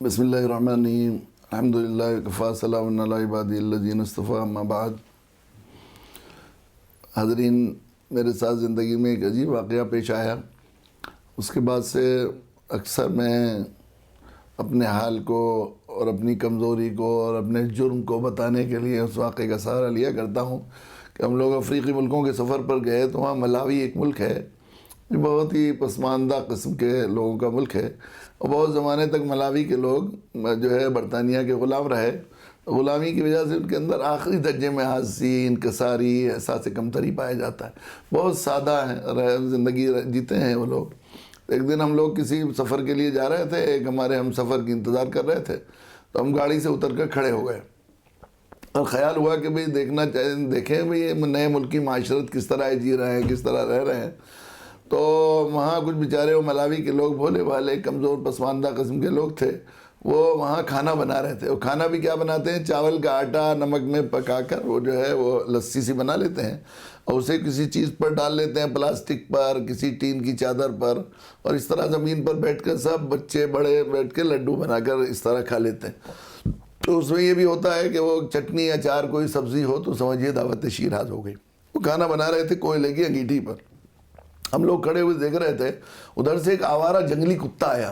بسم اللہ الرحمن الرحیم الحمدللہ وکفی سلام علی عبادی الذین اصطفیٰ اما بعد۔ حاضرین، میرے ساتھ زندگی میں ایک عجیب واقعہ پیش آیا۔ اس کے بعد سے اکثر میں اپنے حال کو اور اپنی کمزوری کو اور اپنے جرم کو بتانے کے لیے اس واقعے کا سہارا لیا کرتا ہوں کہ ہم لوگ افریقی ملکوں کے سفر پر گئے تو وہاں ملاوی ایک ملک ہے جو بہت ہی پسماندہ قسم کے لوگوں کا ملک ہے، اور بہت زمانے تک ملاوی کے لوگ جو ہے برطانیہ کے غلام رہے۔ غلامی کی وجہ سے ان کے اندر آخری درجے میں عاجزی، انکساری، احساس کمتری پایا جاتا ہے۔ بہت سادہ زندگی جیتے ہیں وہ لوگ۔ ایک دن ہم لوگ کسی سفر کے لیے جا رہے تھے، ایک ہمارے ہم سفر کی انتظار کر رہے تھے، تو ہم گاڑی سے اتر کر کھڑے ہو گئے اور خیال ہوا کہ بھئی دیکھیں بھئی یہ نئے ملک کی معاشرت کس طرح جی رہے ہیں، کس طرح رہ رہے ہیں۔ تو وہاں کچھ بیچارے وہ ملاوی کے لوگ بھولے بھالے کمزور پسماندہ قسم کے لوگ تھے، وہ وہاں کھانا بنا رہے تھے۔ وہ کھانا بھی کیا بناتے ہیں، چاول کا آٹا نمک میں پکا کر وہ جو ہے وہ لسی سی بنا لیتے ہیں اور اسے کسی چیز پر ڈال لیتے ہیں، پلاسٹک پر، کسی ٹین کی چادر پر، اور اس طرح زمین پر بیٹھ کر سب بچے بڑے بیٹھ کے لڈو بنا کر اس طرح کھا لیتے ہیں۔ تو اس میں یہ بھی ہوتا ہے کہ وہ چٹنی اچار کوئی سبزی ہو تو سمجھیے دعوت شیراز ہو گئی۔ وہ کھانا بنا رہے تھے کوئلے کی انگیٹھی پر۔ ہم لوگ کھڑے ہوئے دیکھ رہے تھے، ادھر سے ایک آوارہ جنگلی کتا آیا۔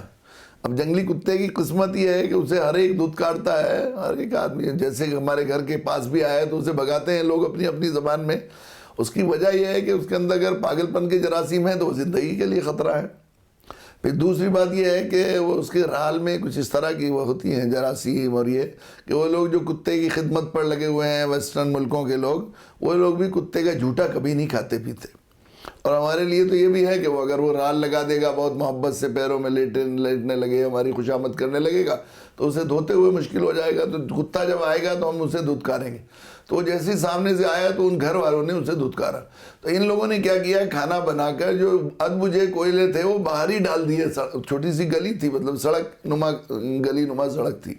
اب جنگلی کتے کی قسمت یہ ہے کہ اسے ہر ایک دودھ کاٹتا ہے، ہر ایک آدمی جیسے ہمارے گھر کے پاس بھی آیا تو اسے بھگاتے ہیں لوگ اپنی اپنی زبان میں۔ اس کی وجہ یہ ہے کہ اس کے اندر اگر پاگل پن کے جراثیم ہیں تو وہ زندگی کے لیے خطرہ ہے۔ پھر دوسری بات یہ ہے کہ وہ اس کے رال میں کچھ اس طرح کی وہ ہوتی ہیں جراثیم، اور یہ کہ وہ لوگ جو کتے کی خدمت پر لگے ہوئے ہیں ویسٹرن ملکوں کے لوگ، وہ لوگ بھی کتے کا جھوٹا کبھی نہیں کھاتے پیتے۔ اور ہمارے لیے تو یہ بھی ہے کہ وہ اگر وہ رال لگا دے گا، بہت محبت سے پیروں میں لیٹنے لگے، ہماری خوشامد کرنے لگے گا، تو اسے دھوتے ہوئے مشکل ہو جائے گا۔ تو کتا جب آئے گا تو ہم اسے دھتکاریں گے۔ تو وہ جیسے سامنے سے آیا تو ان گھر والوں نے اسے دھتکارا۔ تو ان لوگوں نے کیا کیا، کھانا بنا کر جو ادبجے کوئلے تھے وہ باہر ہی ڈال دیے۔ چھوٹی سی گلی تھی، مطلب سڑک نما گلی نما سڑک تھی،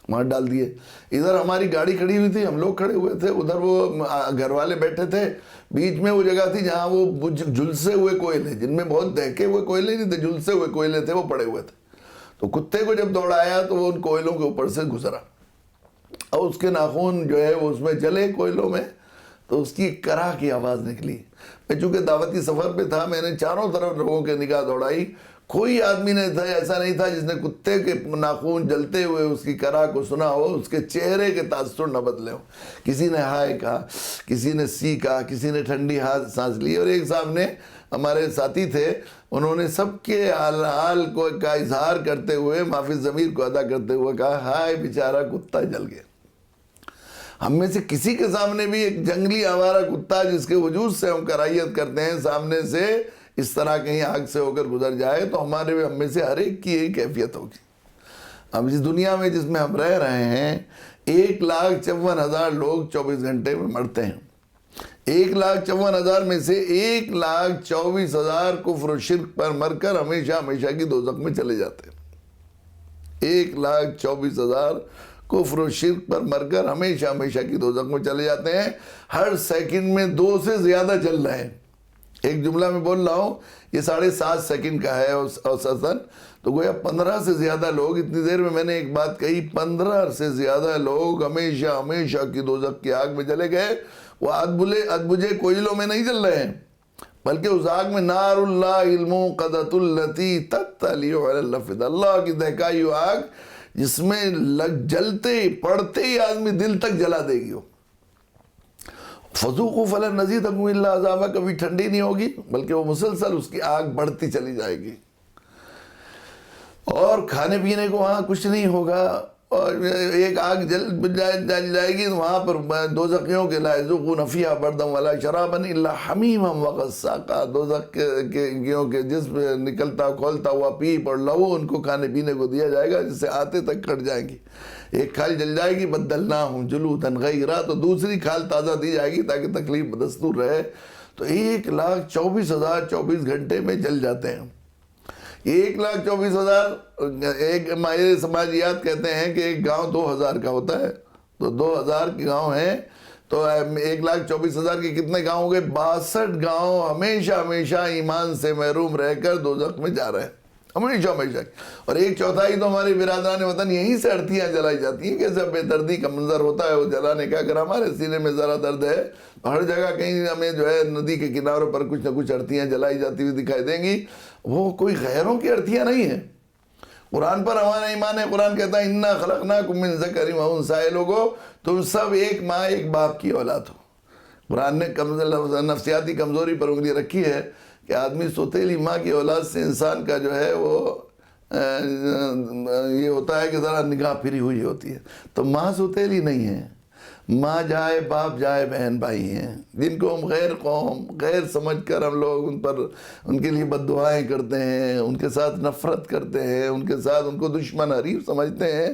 وہاں ڈال دیے۔ ادھر ہماری گاڑی کھڑی ہوئی تھی، ہم لوگ کھڑے ہوئے تھے، ادھر وہ گھر والے بیٹھے تھے۔ بیچ میں وہ جگہ تھی جہاں وہ جھلسے ہوئے کوئلے، جن میں بہت دہکے ہوئے کوئلے نہیں تھے، جھلسے ہوئے کوئلے تھے، وہ پڑے ہوئے تھے۔ تو کتے کو جب دوڑایا تو وہ ان کوئلوں کے اوپر سے گزرا اور اس کے ناخن جو ہے وہ اس میں جلے کوئلوں میں، تو اس کی کرا کی آواز نکلی۔ میں چونکہ دعوتی سفر پہ تھا، میں نے چاروں طرف لوگوں کے نگاہ دوڑائی، کوئی آدمی ایسا نہیں تھا جس نے کتے کے ناخن جلتے ہوئے اس کی کرا کو سنا ہو، اس کے چہرے کے تاثر نہ بدلے ہو۔ کسی نے ہائے کہا، کسی نے سی کہا، کسی نے ٹھنڈی سانس لی، اور ایک صاحب نے، ہمارے ساتھی تھے، انہوں نے سب کے حال کا اظہار کرتے ہوئے، معافی ضمیر کو ادا کرتے ہوئے کہا، ہائے بیچارہ کتا جل گیا۔ ہم میں سے کسی کے سامنے بھی ایک جنگلی آوارہ کتا جس کے وجود سے ہم کرائیت کرتے ہیں، سامنے سے اس طرح کہیں آگ سے ہو کر گزر جائے تو ہم میں سے ہر ایک کی یہی کیفیت ہوگی۔ اب اس دنیا میں جس میں ہم رہ رہے ہیں، 1,54,000 لوگ 24 گھنٹے میں مرتے ہیں۔ 1,54,000 میں سے 1,24,000 کفر و شرک پر مر کر ہمیشہ ہمیشہ کی دوزخ میں چلے جاتے ہیں۔ 1,24,000 کفر و شرک پر مر کر ہمیشہ ہمیشہ کی دوزخ میں چلے جاتے ہیں۔ ہر سیکنڈ میں 2 سے زیادہ چل رہے ہیں۔ ایک جملہ میں بول رہا ہوں، یہ 7.5 سیکنڈ کا ہے اوسطاً، تو گویا 15 سے زیادہ لوگ، اتنی دیر میں نے ایک بات کہی، 15 سے زیادہ لوگ ہمیشہ ہمیشہ کی دوزخ کی آگ میں چلے گئے۔ وہ ادبجے کوئلوں میں نہیں جل رہے ہیں، بلکہ اس آگ میں نار اللہ الموقدۃ التی تطلع علی الافئدہ، اللہ کی دہکائی ہوئی آگ جس میں جلتے پڑتے ہی آدمی دل تک جلا دے گی۔ فذوقوا فلن نزیدکم الا عذابا، کبھی ٹھنڈی نہیں ہوگی بلکہ وہ مسلسل اس کی آگ بڑھتی چلی جائے گی، اور کھانے پینے کو وہاں کچھ نہیں ہوگا، اور ایک آگ جل جائے گی وہاں پر دوزخیوں کے لا یذوقون فیہا بردا ولا شرابا الا حمیما وغساقا، دوزخ کے جس میں نکلتا کھولتا ہوا پیپ اور لہو ان کو کھانے پینے کو دیا جائے گا، جس سے آتے تک کٹ جائیں گی۔ ایک کھال جل جائے گی، بدلناہم جلودا غیرہا، تو دوسری کھال تازہ دی جائے گی تاکہ تکلیف بدستور رہے۔ تو 1,24,000 24 گھنٹے میں جل جاتے ہیں۔ 1,24,000، ایک ماہر سماجیات کہتے ہیں کہ ایک گاؤں 2,000 کا ہوتا ہے، تو 2,000 کے گاؤں ہیں، تو 1,24,000 کے کتنے گاؤں ہو گئے؟ 62 گاؤں ہمیشہ ہمیشہ ایمان سے محروم رہ کر دوزخ میں جا رہے ہیں۔ ہمیشہ ہمیشہ کی. اور 1/4 تو ہمارے برادران وطن یہیں سے ارتھیاں جلائی جاتی ہیں. کیسا بے دردی کا منظر ہوتا ہے وہ جلانے کا. اگر ہمارے سینے میں ذرا درد ہے تو ہر جگہ کہیں ہمیں جو ہے ندی کے کناروں پر کچھ نہ کچھ ارتھیاں جلائی جاتی ہوئی دکھائی دیں گی. وہ کوئی غیروں کی ارتھیاں نہیں ہیں. قرآن پر ہمارا ایمان ہے. قرآن کہتا ہے انا خلقناکم من ذکر و انثی. لوگو تم سب ایک ماں ایک باپ کی اولاد ہو. قرآن نے نفسیاتی کمزوری پر انگلی رکھی ہے کہ آدمی سوتیلی ماں کی اولاد سے انسان کا جو ہے وہ یہ ہوتا ہے کہ ذرا نگاہ پھری ہوئی ہوتی ہے. تو ماں سوتیلی نہیں ہے. ماں جائے باپ جائے بہن بھائی ہیں جن کو ہم غیر قوم غیر سمجھ کر ہم لوگ ان کے لیے بد دعائیں کرتے ہیں, ان کے ساتھ نفرت کرتے ہیں, ان کے ساتھ ان کو دشمن حریف سمجھتے ہیں.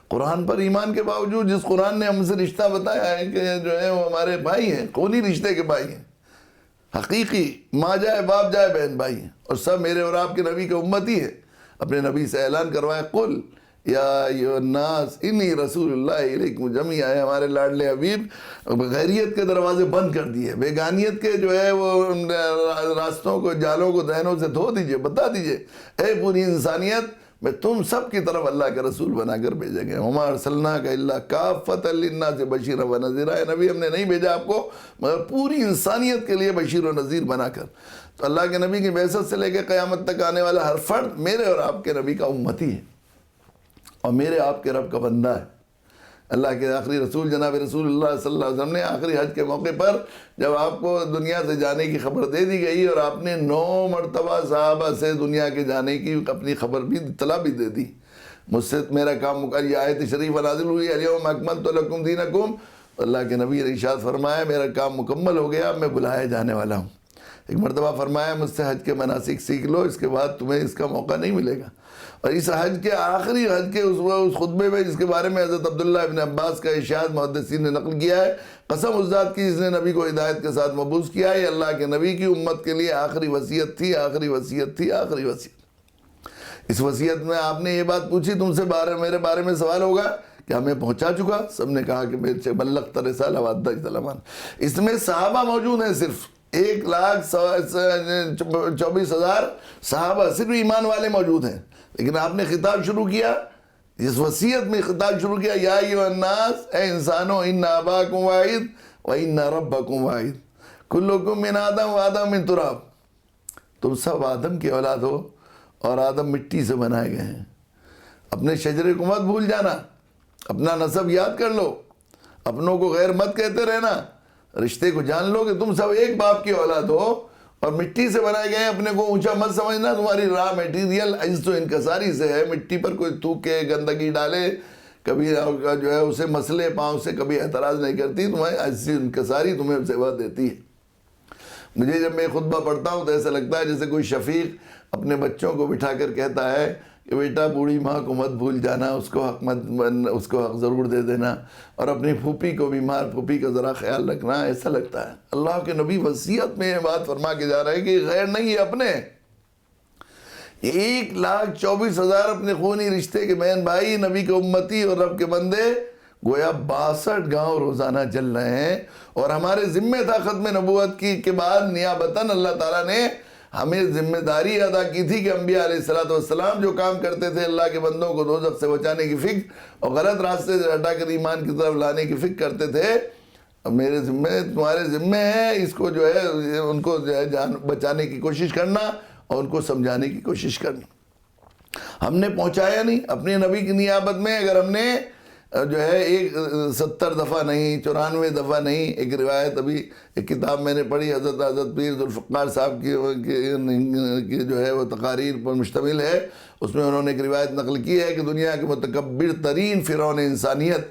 قرآن پر ایمان کے باوجود جس قرآن نے ہم سے رشتہ بتایا ہے کہ جو ہے وہ ہمارے بھائی ہیں, خونی رشتے کے بھائی ہیں, حقیقی ماں جائے باپ جائے بہن بھائی ہیں, اور سب میرے اور آپ کے نبی کے امتی ہیں. اپنے نبی سے اعلان کروایا قل یا ایھا الناس انی رسول اللہ الیکم جمیعا. ہمارے لاڈلے حبیب غیریت کے دروازے بند کر دیے, بیگانیت کے جو ہے وہ راستوں کو جالوں کو دہنوں سے دھو دیجئے. بتا دیجئے اے پوری انسانیت میں تم سب کی طرف اللہ کا رسول بنا کر بھیجے گئے. وما ارسلناک الا کافۃ للناس بشیرا ونذیرا. اے نبی ہم نے نہیں بھیجا آپ کو مگر پوری انسانیت کے لیے بشیر و نذیر بنا کر. تو اللہ کے نبی کی بعثت سے لے کے قیامت تک آنے والا ہر فرد میرے اور آپ کے نبی کا امتی ہے اور میرے آپ کے رب کا بندہ ہے. اللہ کے آخری رسول جناب رسول اللہ صلی اللہ علیہ وسلم نے آخری حج کے موقع پر جب آپ کو دنیا سے جانے کی خبر دے دی گئی اور آپ نے 9 مرتبہ صحابہ سے دنیا کے جانے کی اپنی خبر بھی اطلاع بھی دے دی. مجھ سے میرا کام یہ آیت شریف نازل ہوئی الیوم اکملت لکم دینکم. اللہ کے نبی نے ارشاد فرمایا میرا کام مکمل ہو گیا, میں بلائے جانے والا ہوں. ایک مرتبہ فرمایا مجھ سے حج کے مناسک سیکھ لو, اس کے بعد تمہیں اس کا موقع نہیں ملے گا. اور اس حج کے آخری حج کے اس خطبے میں جس کے بارے میں حضرت عبداللہ ابن عباس کا ارشاد محدثین نے نقل کیا ہے, قسم اس ذات کی جس نے نبی کو ہدایت کے ساتھ مبعوث کیا ہے, یہ اللہ کے نبی کی امت کے لیے آخری وصیت تھی, آخری وصیت تھی, آخری وصیت. اس وصیت میں آپ نے یہ بات پوچھی تم سے میرے بارے میں سوال ہوگا کہ ہمیں پہنچا چکا. سب نے کہا کہ میرے بلغت رسالہ وادہ سلامان. اس میں صحابہ موجود ہیں, صرف 1,24,000 صحابہ صرف ایمان والے موجود ہیں. لیکن آپ نے خطاب شروع کیا, اس وصیت میں خطاب شروع کیا یا ایھا الناس, اے انسانوں, ان اباکم واحد و ان ربکم واحد کلکم من آدم و آدم من تراب. تم سب آدم کی اولاد ہو اور آدم مٹی سے بنائے گئے ہیں. اپنے شجرے کو مت بھول جانا, اپنا نسب یاد کر لو, اپنوں کو غیر مت کہتے رہنا, رشتے کو جان لو کہ تم سب ایک باپ کی اولاد ہو اور مٹی سے بنائے گئے ہیں. اپنے کو اونچا مت سمجھنا, تمہاری را میٹیریل عجز و انکساری سے ہے. مٹی پر کوئی تھوکے گندگی ڈالے کبھی جو ہے اسے مسلے پاؤں سے کبھی اعتراض نہیں کرتی, تمہیں عجز و انکساری تمہیں سیوا دیتی ہے. مجھے جب میں خطبہ پڑھتا ہوں تو ایسا لگتا ہے جیسے کوئی شفیق اپنے بچوں کو بٹھا کر کہتا ہے کہ بیٹا بوڑھی ماں کو مت بھول جانا, اس کو حق ضرور دے دینا, اور اپنی پھوپھی کو, بیمار پھوپھی کا ذرا خیال رکھنا. ایسا لگتا ہے اللہ کے نبی وصیت میں یہ بات فرما کے جا رہے ہیں کہ غیر نہیں ہے اپنے. 1,24,000 اپنے خونی رشتے کے بہن بھائی, نبی کے امتی اور رب کے بندے, گویا 62 گاؤں روزانہ چل رہے ہیں. اور ہمارے ذمہ تھا ختم نبوت کے بعد نیابتاً اللہ تعالیٰ نے ہمیں ذمہ داری ادا کی تھی کہ انبیاء علیہ السلام جو کام کرتے تھے اللہ کے بندوں کو دوزخ سے بچانے کی فکر اور غلط راستے سے ہٹا کر ایمان کی طرف لانے کی فکر کرتے تھے, میرے ذمہ تمہارے ذمہ ہے اس کو جو ہے ان کو جو ہے بچانے کی کوشش کرنا اور ان کو سمجھانے کی کوشش کرنا. ہم نے پہنچایا نہیں اپنے نبی کی نیابت میں. اگر ہم نے جو ہے 70 دفعہ نہیں, 94 دفعہ نہیں. ایک روایت ابھی ایک کتاب میں نے پڑھی حضرت پیر ذوالفقار صاحب کی جو ہے وہ تقاریر پر مشتمل ہے. اس میں انہوں نے ایک روایت نقل کی ہے کہ دنیا کے متکبر ترین فرعون انسانیت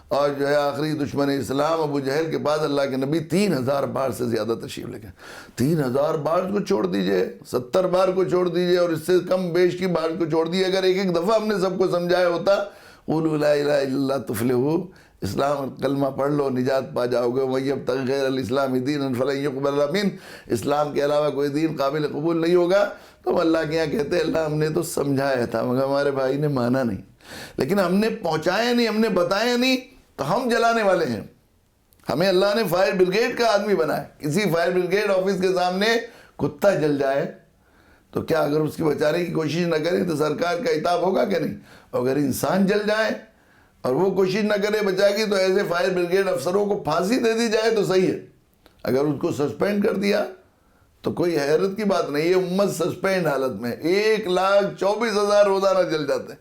اور جو ہے آخری دشمن اسلام ابو جہل کے بعد اللہ کے نبی 3,000 بار سے زیادہ تشریف لے گئے. 3,000 بار کو چھوڑ دیجئے, 70 بار کو چھوڑ دیجئے, اور اس سے کم بیش کی بار کو چھوڑ دیجئے. اگر ایک دفعہ ہم نے سب کو سمجھایا ہوتا قولوا لا الہ الا اللہ تفلحوا, اسلام کلمہ پڑھ لو نجات پا جاؤ گے. وَمَن یبتغِ غَیْرَ الْإِسْلَامِ دِینًا فَلَن يُقْبَلَ مِنْهُ, اسلام کے علاوہ کوئی دین قابل قبول نہیں ہوگا. تو ہم اللہ کے یہاں کہتے ہیں اللہ ہم نے تو سمجھایا تھا مگر ہمارے بھائی نے مانا نہیں. لیکن ہم نے پہنچایا نہیں, ہم نے بتایا نہیں, تو ہم جلانے والے ہیں. ہمیں اللہ نے فائر بریگیڈ کا آدمی بنایا. کسی فائر بریگیڈ آفس کے سامنے کتا جل جائے تو کیا اگر اس کی بچانے کی کوشش نہ کریں تو سرکار کا عتاب ہوگا کہ نہیں؟ اگر انسان جل جائے اور وہ کوشش نہ کرے بچا کی، تو ایسے فائر بریگیڈ افسروں کو پھانسی دے دی جائے تو صحیح ہے. اگر اس کو سسپینڈ کر دیا تو کوئی حیرت کی بات نہیں. یہ امت سسپینڈ حالت میں 1,24,000 روزانہ جل جاتے ہیں،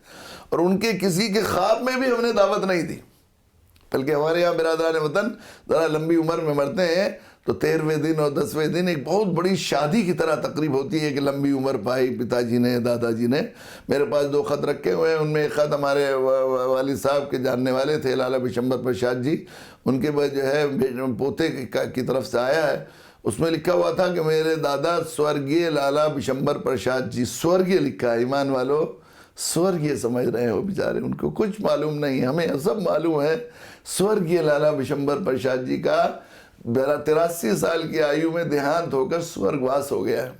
اور ان کے کسی کے خواب میں بھی ہم نے دعوت نہیں دی. بلکہ ہمارے یہاں برادران وطن ذرا لمبی عمر میں مرتے ہیں تو 13ویں دن اور 10ویں دن ایک بہت بڑی شادی کی طرح تقریب ہوتی ہے کہ لمبی عمر پائی پتا جی نے، دادا جی نے. میرے پاس 2 خط رکھے ہوئے ہیں، ان میں ایک خط ہمارے والد صاحب کے جاننے والے تھے لالا بشمبر پرساد جی، ان کے بعد جو ہے پوتے کی طرف سے آیا ہے. اس میں لکھا ہوا تھا کہ میرے دادا سورگیہ لالا بشمبر پرساد جی، سورگیہ لکھا ہے. ایمان والو، سورگیہ سمجھ رہے ہو بیچارے، ان کو کچھ معلوم نہیں، ہمیں سب معلوم ہے. سورگیہ لالا بشمبر پرساد جی کا 83 سال کی آیو میں دیہانت ہو کر سورگ واس ہو گیا ہے.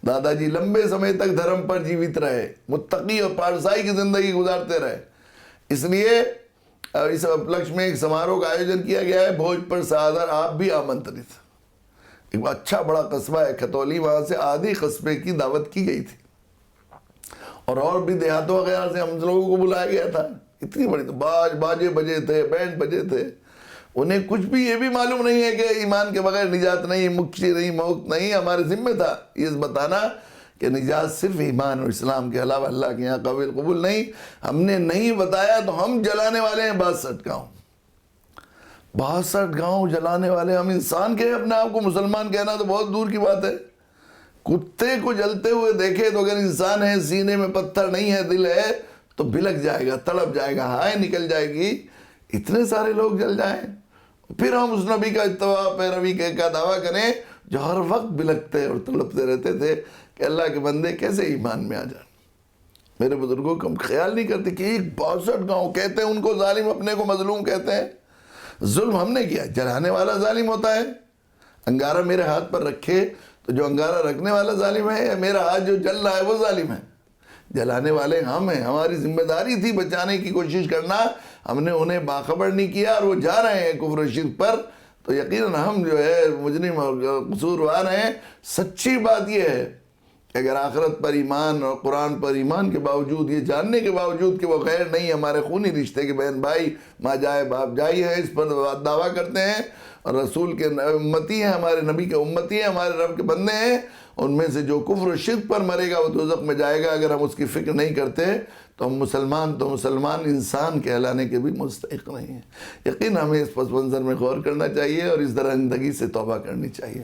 دادا جی لمبے سمے تک دھرم پر جیوت رہے، متقی اور پارسائی کی زندگی گزارتے رہے. اس لیے اس اپلکش میں ایک سماروہ کا آیوجن کیا گیا ہے. بھوج پر سادر آپ بھی آمنترت. ایک اچھا بڑا قصبہ ہے کھتولی، وہاں سے آدھی قصبے کی دعوت کی گئی تھی، اور بھی دیہاتوں وغیرہ سے ہم لوگوں کو بلایا گیا تھا. اتنی بڑی تو باجے بجے تھے، بینڈ بجے تھے. انہیں کچھ بھی یہ بھی معلوم نہیں ہے کہ ایمان کے بغیر نجات نہیں، مکشی نہیں، موت نہیں. ہمارے ذمہ تھا یہ بتانا کہ نجات صرف ایمان اور اسلام کے علاوہ اللہ کے یہاں قابل قبول نہیں. ہم نے نہیں بتایا تو ہم جلانے والے ہیں 62 گاؤں. 62 گاؤں جلانے والے ہم. انسان کے اپنے آپ کو مسلمان کہنا تو بہت دور کی بات ہے. کتے کو جلتے ہوئے دیکھے تو اگر انسان ہے، سینے میں پتھر نہیں ہے، دل ہے، تو بھلک جائے گا، تڑپ جائے گا، ہائے نکل جائے گی. اتنے سارے لوگ جل جائیں، پھر ہم اس نبی کا اتباع پیروی کا دعویٰ کریں جو ہر وقت بلکتے اور تڑپتے رہتے تھے کہ اللہ کے بندے کیسے ایمان میں آ جائیں. میرے بزرگوں کو ہم خیال نہیں کرتے کہ ایک 62 گاؤں کہتے ہیں ان کو ظالم، اپنے کو مظلوم کہتے ہیں. ظلم ہم نے کیا، جلانے والا ظالم ہوتا ہے. انگارہ میرے ہاتھ پر رکھے تو جو انگارہ رکھنے والا ظالم ہے، یا میرا ہاتھ جو جل رہا ہے وہ ظالم ہے؟ جلانے والے ہم ہیں. ہماری ذمہ داری تھی بچانے کی کوشش کرنا. ہم نے انہیں باخبر نہیں کیا اور وہ جا رہے ہیں کفر و شرک پر، تو یقیناً ہم جو ہے مجرم اور قصوروار ہیں. سچی بات یہ ہے کہ اگر آخرت پر ایمان اور قرآن پر ایمان کے باوجود، یہ جاننے کے باوجود کہ وہ غیر نہیں، ہمارے خونی رشتے کے بہن بھائی، ماں جائے باپ جائی ہیں، اس پر دعویٰ کرتے ہیں اور رسول کے امتی ہیں، ہمارے نبی کے امتی ہیں، ہمارے رب کے بندے ہیں، ان میں سے جو کفر و شرک پر مرے گا وہ دوزخ میں جائے گا. اگر ہم اس کی فکر نہیں کرتے تو ہم مسلمان انسان کہلانے کے بھی مستحق نہیں ہیں. یقین ہمیں اس پس منظر میں غور کرنا چاہیے اور اس طرح زندگی سے توبہ کرنی چاہیے.